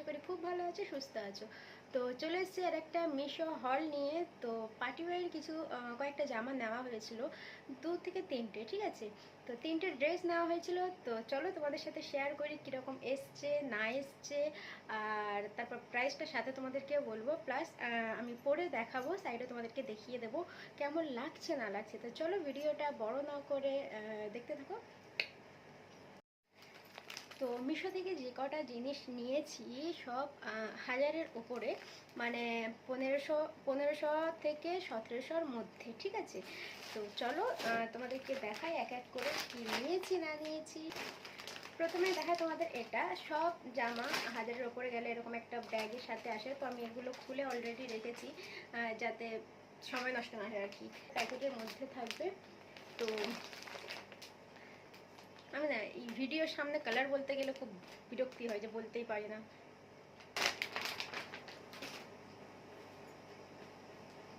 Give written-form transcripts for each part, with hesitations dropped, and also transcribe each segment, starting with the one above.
করি খুব ভালো আছো, সুস্থ আছো। তো চলে এসেছি আর একটা মিশো হল নিয়ে। তো পার্টি ওয়্যারের কিছু কয়েকটা জামা নেওয়া হয়েছিল, 2 থেকে 3টে, ঠিক আছে। তো 3টে ড্রেস নেওয়া হয়েছিল। তো চলো তোমাদের সাথে শেয়ার করি কীরকম এসছে না এসছে, আর তারপর প্রাইসটা সাথে তোমাদেরকে বলবো, প্লাস আমি পরে দেখাবো, সাইডে তোমাদেরকে দেখিয়ে দেবো কেমন লাগছে না লাগছে। তো চলো ভিডিওটা বড় না করে দেখতে থাকো। তো মিশো থেকে যে কটা জিনিস নিয়েছি সব হাজারের উপরে, মানে 1500 থেকে 1700-র মধ্যে, ঠিক আছে। তো চলো তোমাদেরকে দেখাই এক এক করে কি নিয়েছি না নিয়েছি। প্রথমে দেখা তোমাদের এটা সব জামা হাজারের ওপরে গেলে এরকম একটা ব্যাগের সাথে আসে। তো আমি এগুলো খুলে অলরেডি রেখেছি যাতে সময় নষ্ট না হয় আর কি। প্যাকেটের মধ্যে থাকবে। তো আমি না এই ভিডিওর সামনে কালার বলতে গেলে খুব বিরক্তি হয়, যে বলতেই পারি না।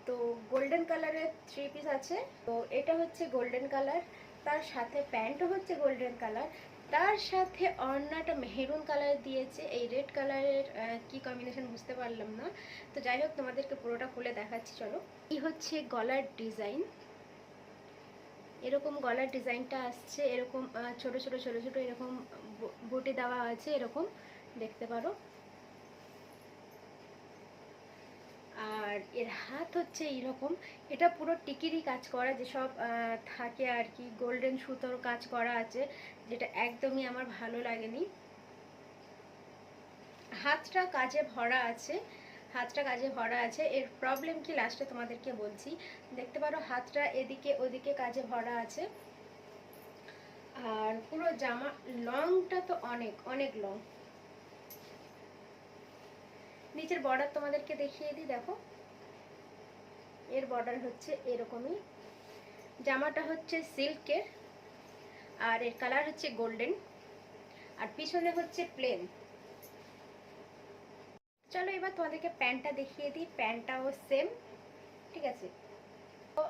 তো গোল্ডেন কালারের 3 পিস আছে। তো এটা হচ্ছে গোল্ডেন কালার, তার সাথে প্যান্টও হচ্ছে গোল্ডেন কালার, তার সাথে অন্যটা মেহরুন কালার দিয়েছে। এই রেড কালারের কি কম্বিনেশন বুঝতে পারলাম না। তো যাই হোক তোমাদেরকে পুরোটা খুলে দেখাচ্ছি, চলো। এই হচ্ছে গলার ডিজাইন, এরকম গলার ডিজাইনটা আসছে, এরকম ছোট ছোট ছোট ছোট এরকম বুটি দেওয়া আছে, এরকম দেখতে পারো। আর এর হাত হচ্ছে এইরকম, এটা পুরো টিকিরি কাজ করা, যেসব থাকে আর কি, গোল্ডেন সুতোর কাজ করা আছে, যেটা একদমই আমার ভালো লাগেনি। হাতটা কাজে ভরা আছে, হাতটা কাজে ভরা আছে। এর প্রবলেম কি লাস্টে তোমাদেরকে বলছি। দেখতে পারো হাতটা এদিকে ওদিকে কাজে ভরা আছে। আর পুরো জামা লংটা তো অনেক অনেক লং। নিচের বর্ডার তোমাদেরকে দেখিয়ে দিই, দেখো এর বর্ডার হচ্ছে এরকমই। জামাটা হচ্ছে সিল্কের, আর এর কালার হচ্ছে গোল্ডেন, আর পিছনে হচ্ছে প্লেন। চলো এবার তোমাদেরকে প্যান্টটা দেখিয়ে দিই। প্যান্টটাও সেম, ঠিক আছে। তো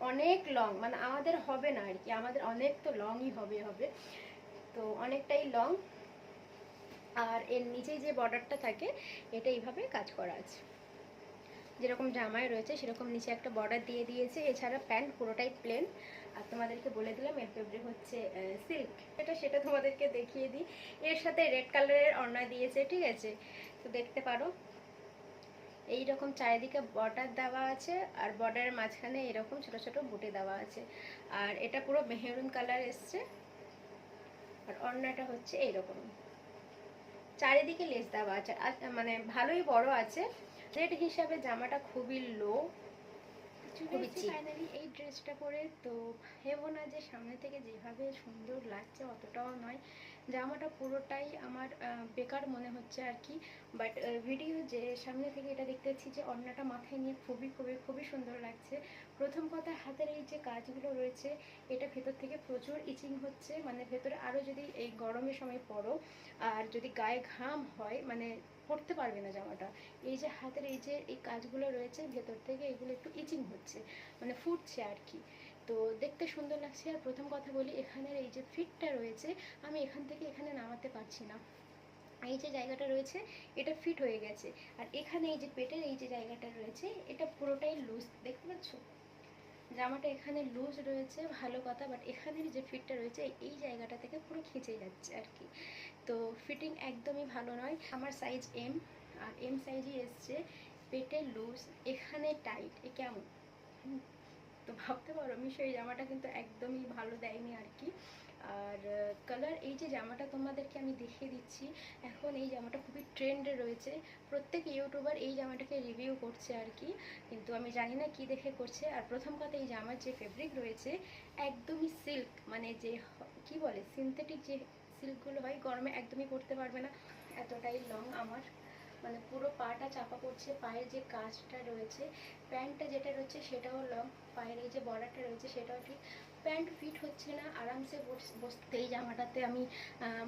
অনেক লং, মানে আমাদের হবে না আর কি, আমাদের অনেক তো লংই হবে হবে, তো অনেকটাই লং। আর এর নিচে যে বর্ডারটা থাকে এটা এইভাবে কাজ করা আছে, যেরকম জামায় রয়েছে সেরকম নিচে একটা বর্ডার দিয়ে দিয়েছে। এছাড়া প্যান্ট পুরোটাই প্লেন। আর তোমাদেরকে বলে দিলাম এর ফেব্রিক হচ্ছে সিল্ক। সেটা তোমাদেরকে দেখিয়ে দিই। এর সাথে রেড কালারের ওড়না দিয়েছে, ঠিক আছে। তো দেখতে পারো এইরকম চারিদিকে বর্ডার দেওয়া আছে, আর বর্ডারের মাঝখানে এরকম ছোট ছোট বুটি দেওয়া আছে। আর এটা পুরো মেহরুন কালার এসছে, আর ওড়নাটা হচ্ছে এইরকম, চারিদিকে লেস দেওয়া আছে, মানে ভালোই বড় আছে। রেট হিসাবে জামাটা খুবই লো, ফাইনালি এই ড্রেসটা পরে। তো ভেবো না যে সামনে থেকে যেভাবে সুন্দর লাগছে অতটাও নয়, জামাটা পুরোটাই আমার বেকার মনে হচ্ছে আর কি। বাট ভিডিও যে সামনে থেকে এটা দেখতে পাচ্ছি যে ওড়নাটা মাথায় নিয়ে খুবই খুবই খুবই সুন্দর লাগছে। প্রথম কথা, হাতের এই যে কাজগুলো রয়েছে এটা ভেতর থেকে প্রচুর ইচিং হচ্ছে, মানে ভেতরে আরও যদি এই গরমের সময় পরো আর যদি গায়ে ঘাম হয়, মানে পরতে পারবে না জামাটা। এই যে হাতের এই যে এই কাজগুলো রয়েছে ভেতর থেকে, এগুলো একটু ইচিং হচ্ছে, মানে ফুটছে আর কি। তো দেখতে সুন্দর লাগছে। আর প্রথম কথা বলি, এখানের এই যে ফিটটা রয়েছে, আমি এখান থেকে এখানে নামাতে পারছি না। এই যে জায়গাটা রয়েছে এটা ফিট হয়ে গেছে, আর এখানে এই যে পেটের এই যে জায়গাটা রয়েছে এটা পুরোটাই লুজ, দেখতে পাচ্ছ। জামাটা এখানে লুজ রয়েছে ভালো কথা, বাট এখানের যে ফিটটা রয়েছে এই জায়গাটা থেকে পুরো খিঁচে যাচ্ছে আর কি। তো ফিটিং একদমই ভালো নয়। আমার সাইজ এম, আর এম সাইজই এসছে। পেটে লুজ, এখানে টাইট, এ কেমন? তো ভাবতে পারো মিশো এই জামাটা কিন্তু একদমই ভালো দেয়নি আর কি। আর কালার, এই যে জামাটা তোমাদেরকে আমি দেখিয়ে দিচ্ছি, এখন এই জামাটা খুবই ট্রেন্ডে রয়েছে, প্রত্যেক ইউটিউবার এই জামাটাকে রিভিউ করছে আর কি, কিন্তু আমি জানি না কি দেখে করছে। আর প্রথম কথা, এই জামার যে ফেব্রিক রয়েছে একদমই সিল্ক, মানে যে কি বলে সিনথেটিক যে সিল্কগুলো হয়, গরমে একদমই পরতে পারবে না। এতটাই লং আমার, মানে পুরো পাটা চাপা পড়ছে। পায়ের যে কাজটা রয়েছে, প্যান্টটা যেটা রয়েছে সেটাও লং, পায়ের এই যে বর্ডারটা রয়েছে সেটাও ঠিক। প্যান্ট ফিট হচ্ছে না, আরামসে বসতে এই জামাটাতে আমি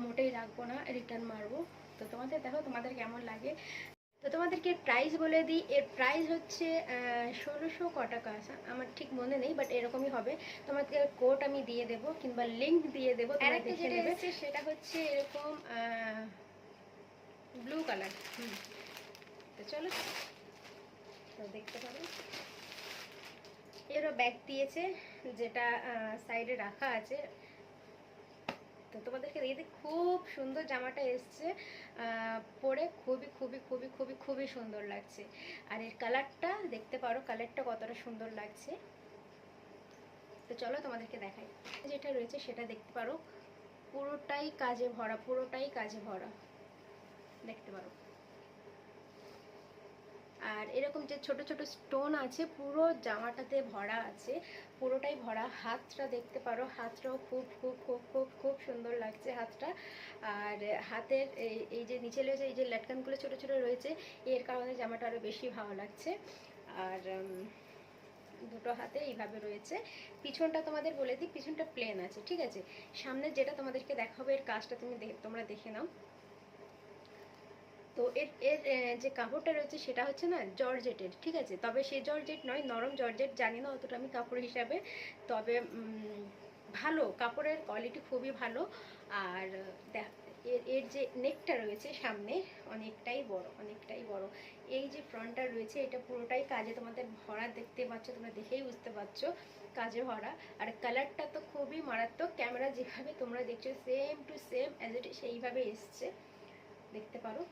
মোটেই রাখবো না, রিটার্ন মারবো। তো তোমাদের দেখো তোমাদের কেমন লাগে। তো তোমাদেরকে প্রাইস বলে দিই। এর প্রাইস হচ্ছে 1600 ক টাকা আছে আমার ঠিক মনে নেই, বাট এরকমই হবে। তোমাকে কোড আমি দিয়ে দেবো কিংবা লিঙ্ক দিয়ে দেবো, তোমরা দেখে নেবে। সেটা হচ্ছে এরকম ব্লু কালার। তো চলো, তো দেখতে পারো এরও ব্যাগ দিয়েছে, যেটা সাইডে রাখা আছে। তো তোমাদেরকে দেখতে খুব সুন্দর জামাটা এসছে, পরে খুবই খুবই খুবই খুবই খুবই সুন্দর লাগছে। আর এর কালারটা দেখতে পারো, কালারটা কতটা সুন্দর লাগছে। তো চলো তোমাদেরকে দেখাই। যেটা রয়েছে সেটা দেখতে পারো, পুরোটাই কাজে ভরা, পুরোটাই কাজে ভরা, দেখতে পারো। আর এরকম যে ছোট ছোট স্টোন আছে পুরো জামাটাতে ভরা আছে, পুরোটাই ভরা। হাতটা দেখতে পারো, হাতটাও খুব খুব খুব খুব খুব সুন্দর লাগছে হাতটা। আর হাতের এই যে নিচে রয়েছে, এই যে লটকানগুলো ছোট ছোট রয়েছে, এর কারণে জামাটা আরও বেশি ভালো লাগছে। আর দুটো হাতে এইভাবে রয়েছে। পিছনটা তোমাদের বলে দিই, পিছনটা প্লেন আছে, ঠিক আছে। সামনে যেটা তোমাদেরকে দেখাবো, এর কাজটা তোমরা দেখে নাও। তো এর এর যে কাপড়টা রয়েছে সেটা হচ্ছে না জর্জেটের, ঠিক আছে। তবে সেই জর্জেট নয়, নরম জর্জেট, জানি না অতটা আমি কাপড় হিসাবে। তবে ভালো, কাপড়ের কোয়ালিটি খুবই ভালো। আর এর যে নেকটা রয়েছে সামনে অনেকটাই বড়, অনেকটাই বড়। এই যে ফ্রন্টটা রয়েছে এটা পুরোটাই কাজে তোমাদের ভরা, দেখতে পাচ্ছ, তোমরা দেখেই বুঝতে পারছো কাজে ভরা। আর কালারটা তো খুবই মারাত্মক, ক্যামেরা যেভাবে তোমরা দেখছো same to same as it সেইভাবে এসছে, দেখতে পারো।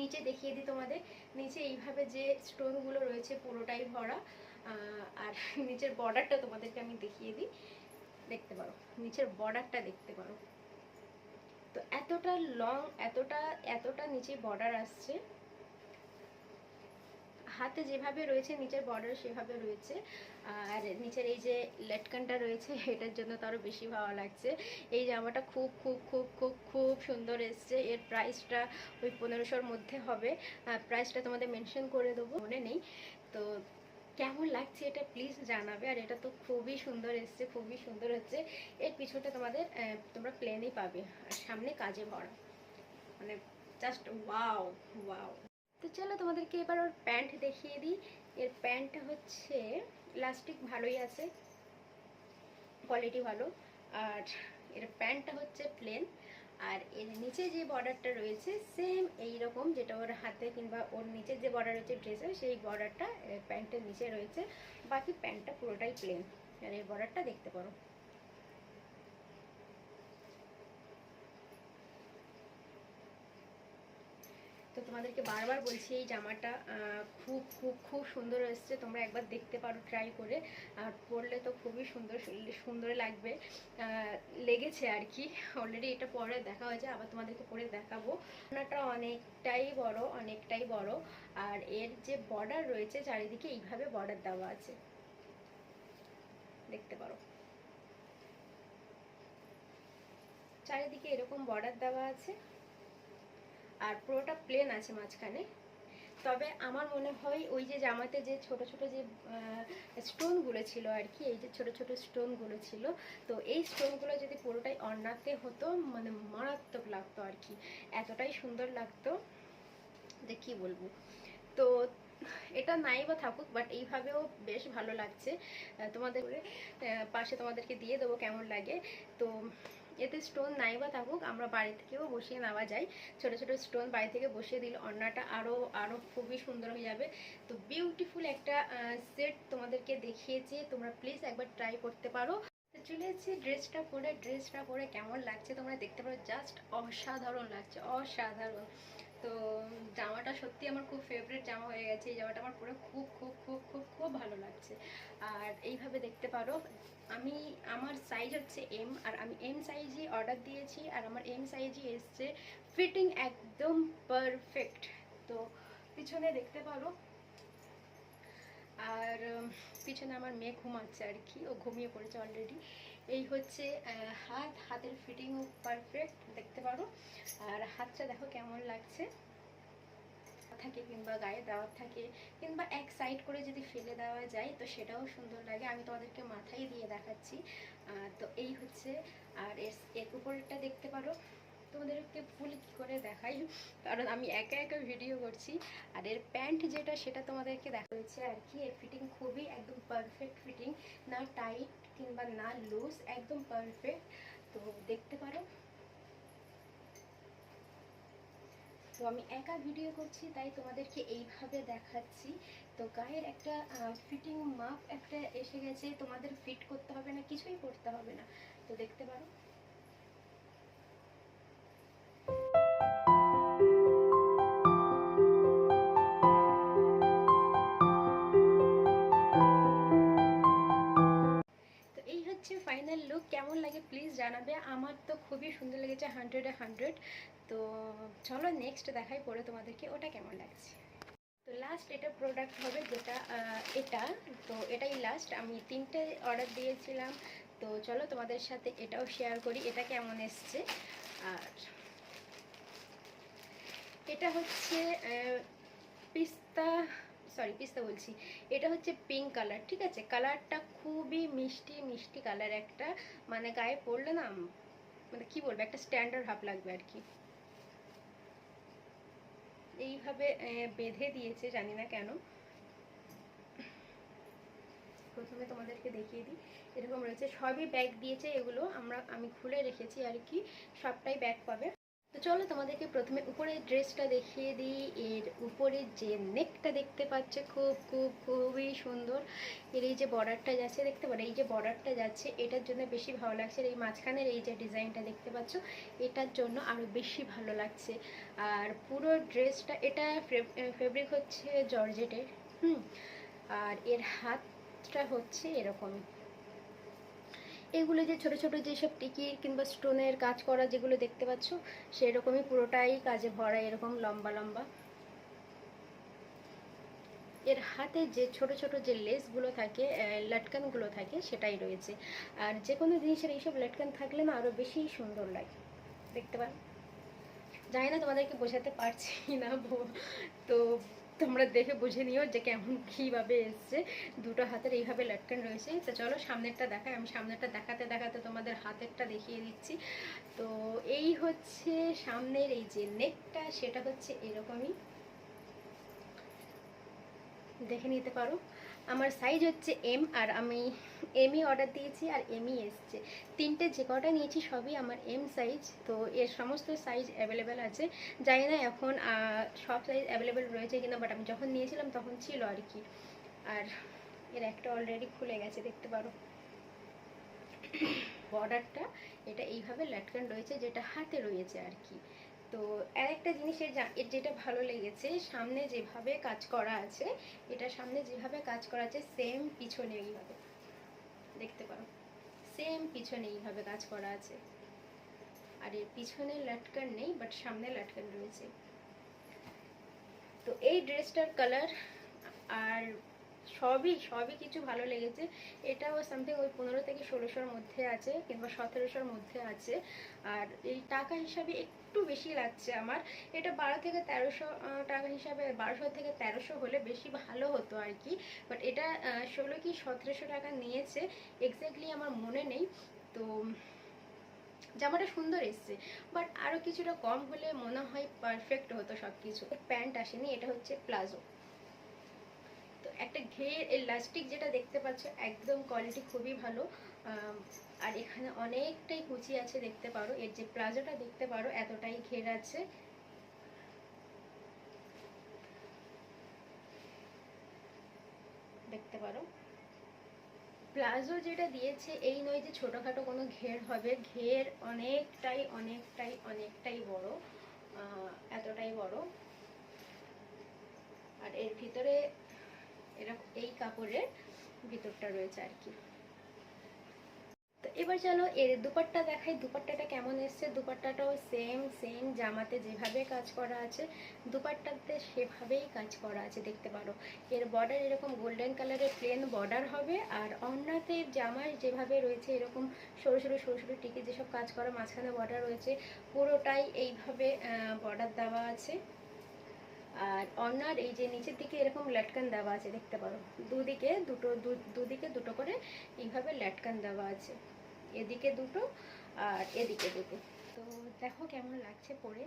নিচে দেখিয়ে দিই তোমাদের, নিচে এইভাবে যে স্টোনগুলো রয়েছে পুরোটাই ভরা। আর নিচের বর্ডারটা তোমাদেরকে আমি দেখিয়ে দিই, দেখতে পারো, নিচের বর্ডারটা দেখতে পারো। তো এতটা লং, এতটা এতটা নিচে বর্ডার আসছে, হাতে যেভাবে রয়েছে নিচের বর্ডার সেভাবে রয়েছে। আর নিচের এই যে লটকানটা রয়েছে এটার জন্য তো আরও বেশি ভালো লাগছে। এই জামাটা খুব খুব খুব খুব খুব সুন্দর এসছে। এর প্রাইসটা ওই 1500-র মধ্যে হবে। প্রাইসটা তোমাদের মেনশন করে দেবো, মনে নেই। তো কেমন লাগছে এটা প্লিজ জানাবে। আর এটা তো খুবই সুন্দর এসছে, খুবই সুন্দর হচ্ছে। এর পিছনটা তোমরা প্লেনই পাবে, আর সামনে কাজে ভরা, মানে জাস্ট ওয়াও ওয়াও। তো চলো তোমাদেরকে এবার ওর প্যান্ট দেখিয়ে দিই। এর প্যান্টটা হচ্ছে ইলাস্টিক ভালোই আছে, কোয়ালিটি ভালো। আর এর প্যান্টটা হচ্ছে প্লেন। আর এর নিচে যে বর্ডারটা রয়েছে সেম এই রকম, যেটা ওর হাতে কিংবা ওর নিচে যে বর্ডার রয়েছে ড্রেসের, সেই বর্ডারটা প্যান্টের নিচে রয়েছে। বাকি প্যান্টটা পুরোটাই প্লেন। আর এই বর্ডারটা দেখতে পারো। তো তোমাদেরকে বারবার বলছি এই জামাটা খুব খুব খুব সুন্দর এসছে, তোমরা একবার দেখতে পারো ট্রাই করে। আর পরলে তো খুবই সুন্দর সুন্দর লাগবে, লেগেছে আর কি। অলরেডি এটা পরে দেখা হয়েছে, আবার তোমাদেরকে পরে দেখাবো। ওড়নাটা অনেকটাই বড়, অনেকটাই বড়। আর এর যে বর্ডার রয়েছে চারিদিকে এইভাবে বর্ডার দেওয়া আছে, দেখতে পারো। চারিদিকে এরকম বর্ডার দেওয়া আছে, আর পুরোটা প্লেন আছে মাঝখানে। তবে আমার মনে হয় ওই যে জামাতে যে ছোট ছোট যে স্টোনগুলো ছিল আর কি, এই যে ছোট ছোট স্টোনগুলো ছিল, তো এই স্টোনগুলো যদি পুরোটাই অন্যাতে হতো মানে মারাত্মক লাগতো আর কি, এতটাই সুন্দর লাগতো যে কি বলবো। তো এটা নাই বা থাকুক, বাট এইভাবেও বেশ ভালো লাগছে। তোমাদের পাশে তোমাদেরকে দিয়ে দেবো কেমন লাগে। তো এতে স্টোন নাই বা থাকুক, আমরা বাড়ি থেকেও বসিয়ে নেওয়া যায়। ছোট ছোট স্টোন বাড়ি থেকে বসিয়ে দিলে অন্যটা আরও আরও খুবই সুন্দর হয়ে যাবে। তো বিউটিফুল একটা সেট তোমাদেরকে দেখিয়েছি, তোমরা প্লিজ একবার ট্রাই করতে পারো। চলে এসেছি ড্রেসটা পরে কেমন লাগছে তোমরা দেখতে পারো, জাস্ট অসাধারণ লাগছে, অসাধারণ। তো জামাটা সত্যি আমার খুব ফেভারিট জামা হয়ে গেছে, এই জামাটা আমার পরে খুব খুব খুব খুব খুব ভালো লাগছে। আর এইভাবে দেখতে পারো, আমার সাইজ হচ্ছে এম, আর আমি এম সাইজই অর্ডার দিয়েছি, আর আমার এম সাইজই এসছে, ফিটিং একদম পারফেক্ট। তো পিছনে দেখতে পারো। আর পিছনে আমার মেয়ে ঘুমাচ্ছে আর কি, ও ঘুমিয়ে পড়েছে অলরেডি। এই হচ্ছে হাতের ফিটিংও পারফেক্ট, দেখতে পারো। আর হাতটা দেখো কেমন লাগছে, থাকে কিংবা গায়ে দেওয়ার থাকে, কিংবা এক সাইড করে যদি ফেলে দেওয়া যায় তো সেটাও সুন্দর লাগে। আমি তোমাদেরকে মাথায় দিয়ে দেখাচ্ছি। তো এই হচ্ছে। আর এর উপরেরটা দেখতে পারো, তোমাদেরকে ফুল কী করে দেখাই, কারণ আমি একা একা ভিডিও করছি। আর এর প্যান্ট যেটা সেটা তোমাদেরকে দেখা হয়েছে আর কি। এর ফিটিং খুবই একদম পারফেক্ট ফিটিং, না টাইট কিংবা না লুজ, একদম পারফেক্ট। তো দেখতে পারো। আমি একা ভিডিও করছি তাই তোমাদেরকে এইভাবে দেখাচ্ছি। তো গায়ের একটা ফিটিং মাপ একটা এসে গেছে, তোমাদের ফিট করতে হবে না, কিছুই করতে হবে না। তো দেখতে পারো। ফাইনাল লুক কেমন লাগে প্লিজ জানাবে। আমার তো খুবই সুন্দর লেগেছে, 100-এ 100। তো চলো নেক্সট দেখাই পরে তোমাদেরকে ওটা কেমন লাগছে। তো লাস্ট এটা প্রোডাক্ট হবে যেটা এটা, তো এটাই লাস্ট। আমি 3টে অর্ডার দিয়েছিলাম, তো চলো তোমাদের সাথে এটাও শেয়ার করি এটা কেমন এসছে। আর এটা হচ্ছে পিস্তা, পিস্তা বলছি, এটা হচ্ছে পিঙ্ক কালার, ঠিক আছে। কালারটা খুবই মিষ্টি মিষ্টি কালার একটা, মানে গায়ে পরলে না মানে কি বলবো, একটা স্ট্যান্ডার্ড ভাব লাগবে আর কি। এইভাবে বেঁধে দিয়েছে, জানি না কেন। প্রথমে তোমাদেরকে দেখিয়ে দিই, এরকম রয়েছে, সবই ব্যাগ দিয়েছে এগুলো, আমি খুলে রেখেছি আর কি, সবটাই ব্যাগ পাবে। তো চলো তোমাদেরকে প্রথমে উপরের ড্রেসটা দেখিয়ে দিই। এর উপরে যে নেকটা দেখতে পাচ্ছে খুবই সুন্দর। এর এই যে বর্ডারটা যাচ্ছে দেখতে পারো, এই যে বর্ডারটা যাচ্ছে এটার জন্য বেশি ভালো লাগছে। এই মাঝখানের এই যে ডিজাইনটা দেখতে পাচ্ছ এটার জন্য আরও বেশি ভালো লাগছে। আর পুরো ড্রেসটা, এটা ফেব্রিক হচ্ছে জর্জেটের। আর এর হাতটা হচ্ছে এরকমই। এগুলো যে ছোট ছোট যেসব টিকি কিংবা স্টোনের কাজ করা যেগুলো দেখতে পাচ্ছ সেরকমই পুরোটাই কাজে ভরা, এরকম লম্বা লম্বা। এর হাতে যে ছোট ছোট যে লেসগুলো থাকে, লটকানগুলো থাকে, সেটাই রয়েছে। আর যে কোনো জিনিসের এইসব লটকান থাকলে না আরও বেশি সুন্দর লাগে, দেখতে পারো। জানি না তোমাদেরকে বোঝাতে পারছি না, তো তোমরা দেখে বুঝে নিও যে কেমন কীভাবে এসছে। দুটো হাতের এইভাবে লটকান রয়েছে। তো চলো সামনেরটা দেখাই, আমি সামনেরটা দেখাতে দেখাতে তোমাদের হাতেরটা দেখিয়ে দিচ্ছি। তো এই হচ্ছে সামনের এই যে নেকটা, সেটা হচ্ছে এরকমই, দেখে নিতে পারো। আমার সাইজ হচ্ছে এম, আর আমি এমই অর্ডার দিয়েছি আর এমই এসছে। 3টে যে কটা নিয়েছি সবই আমার এম সাইজ। তো এর সমস্ত সাইজ অ্যাভেলেবেল আছে, জানি না এখন সব সাইজ অ্যাভেলেবেল রয়েছে কিনা, বাট আমি যখন নিয়েছিলাম তখন ছিল আর কি। আর এর একটা অলরেডি খুলে গেছে, দেখতে পারো। বর্ডারটা এটা এইভাবে লটকান রয়েছে, যেটা হাতে রয়েছে আর কি। তো আরেকটা জিনিসের যেটা ভালো লেগেছে, সামনে যেভাবে কাজ করা আছে, এটা সামনে যেভাবে কাজ করা আছে সেম পিছনে এইভাবে দেখতে পারো, সেম পিছনে এইভাবে কাজ করা আছে। আর এর পিছনে লটকান নেই, বাট সামনে লটকান রয়েছে। তো এই ড্রেসটার কালার আর সবই কিছু ভালো লেগেছে। এটাও সামথিং ওই 15 থেকে 1600-র মধ্যে আছে, কিংবা 1700-র মধ্যে আছে। আর এই টাকা হিসাবে একটু বেশি লাগছে আমার, এটা 12 থেকে 1300 টাকা হিসাবে, 1200 থেকে 1300 হলে বেশি ভালো হতো আর কি। বাট এটা 16 কি 1700 টাকা নিয়েছে, এক্স্যাক্টলি আমার মনে নেই। তো জামাটা সুন্দর এসছে, বাট আরও কিছুটা কম হলে মনে হয় পারফেক্ট হতো সব কিছু। প্যান্ট আসেনি, এটা হচ্ছে প্লাজো। তো একটা ঘের ইলাস্টিক যেটা দেখতে পাচ্ছ, একদম কোয়ালিটি খুবই ভালো। আর এখানে অনেকটাই কুচি আছে, দেখতে পারো। এর যে প্লাজোটা দেখতে পারো এতটাই ঘের আছে, দেখতে পারো। প্লাজো যেটা দিয়েছে এই নয় যে ছোটোখাটো কোনো ঘের হবে, ঘের অনেকটাই অনেকটাই অনেকটাই বড়, এতটাই বড়। আর এর ভিতরে এরকম এই কাপড়ের ভিতরটা রয়েছে আর কি। তো এবার চলো এর দুপাট্টা দেখাই, দুপাট্টাটা কেমন এসছে। দুপাট্টাটাও সেম সেম জামাতে যেভাবে কাজ করা আছে দুপাট্টাতে সেভাবেই কাজ করা আছে, দেখতে পারো। এর বর্ডার এরকম গোল্ডেন কালারের প্লেন বর্ডার হবে, আর অন্যতে জামায় যেভাবে রয়েছে এরকম সরু সরু সরু সরু টিকে যেসব কাজ করা, মাঝখানে বর্ডার রয়েছে, পুরোটাই এইভাবে বর্ডার দেওয়া আছে। আর অন্যার এই যে নিচের দিকে এরকম লটকান দেওয়া আছে, দেখতে পারো। দুদিকে দুটো করে এইভাবে লটকান দেওয়া আছে, এদিকে দুটো আর এদিকে দুটো। তো দেখো কেমন লাগছে পরে।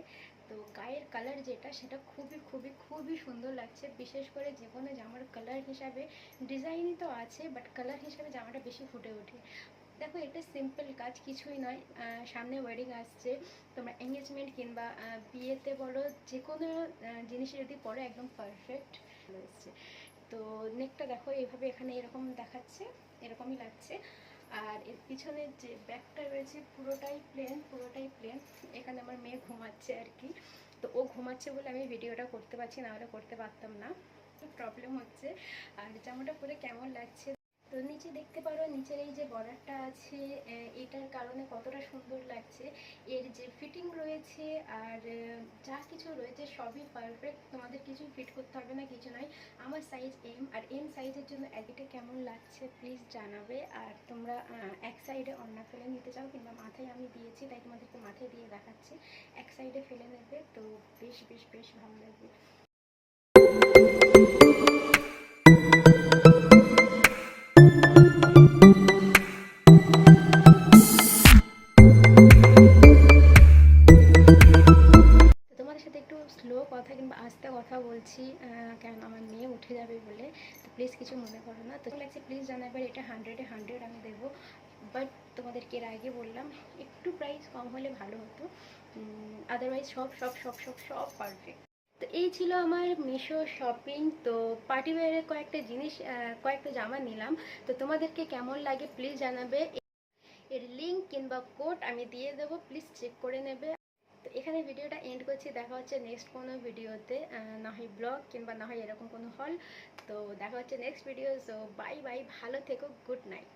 তো গায়ের কালার যেটা, সেটা খুবই খুবই খুবই সুন্দর লাগছে। বিশেষ করে যে কোনো জামার কালার হিসাবে, ডিজাইনই তো আছে বাট কালার হিসাবে জামাটা বেশি ফুটে ওঠে। দেখো এটা সিম্পল কাজ, কিছুই নয়। সামনে ওয়েডিং আসছে, তোমরা এঙ্গেজমেন্ট কিংবা বিয়েতে বলো, যে কোনো জিনিস যদি পরো একদম পারফেক্ট এসছে। তো নেকটা দেখো এইভাবে এখানে এরকম দেখাচ্ছে, এরকমই লাগছে। আর এর পিছনের যে ব্যাগটা রয়েছে পুরোটাই প্লেন, পুরোটাই প্লেন। এখানে আমার মেয়ে ঘুমাচ্ছে আর কি, তো ও ঘুমাচ্ছে বলে আমি ভিডিওটা করতে পারছি, না হলে করতে পারতাম না, প্রবলেম হচ্ছে। আর জামাটা পরে কেমন লাগছে তো নিচে দেখতে পারো, নিচের এই যে বর্ডারটা আছে এটার কারণে কতটা সুন্দর লাগছে। এর যে ফিটিং রয়েছে আর যা কিছু রয়েছে সবই পারফেক্ট, তোমাদের কিছুই ফিট করতে হবে না, কিছু নয়। আমার সাইজ এম, আর এম সাইজের জন্য এটা কেমন লাগছে প্লিজ জানাবে। আর তোমরা এক সাইডে অন্য ফেলে নিতে চাও কিংবা মাথায় আমি দিয়েছি তাই তোমাদেরকে মাথায় দিয়ে দেখাচ্ছি, এক সাইডে ফেলে নেবে তো বেশ বেশ বেশ ভালো লাগবে। তোমাদের সাথে একটু স্লো কথা কিংবা আস্তে কথা বলছি, কারণ আমার মেয়ে উঠে যাবে বলে, তো প্লিজ কিছু মনে করো না। তো লাগছে প্লিজ জানাবে, এটা 100-এ 100 আমি দেবো। বাট তোমাদেরকে এর আগে বললাম একটু প্রাইস কম হলে ভালো হতো, আদারওয়াইজ সব সব সব সব সব পারফেক্ট। তো এই ছিল আমার মিশো শপিং। তো পার্টি ওয়্যারের কয়েকটা জিনিস, কয়েকটা জামা নিলাম। তো তোমাদেরকে কেমন লাগে প্লিজ জানাবে। এর লিঙ্ক কিংবা কোড আমি দিয়ে দেবো, প্লিজ চেক করে নেবে। তো এখানে ভিডিওটা এন্ড করছি, দেখা হচ্ছে নেক্সট কোনো ভিডিওতে, না হয় ব্লগ কিংবা না হয় এরকম কোনো হল। তো দেখা হচ্ছে next video. So bye bye, ভালো থেকো, গুড নাইট।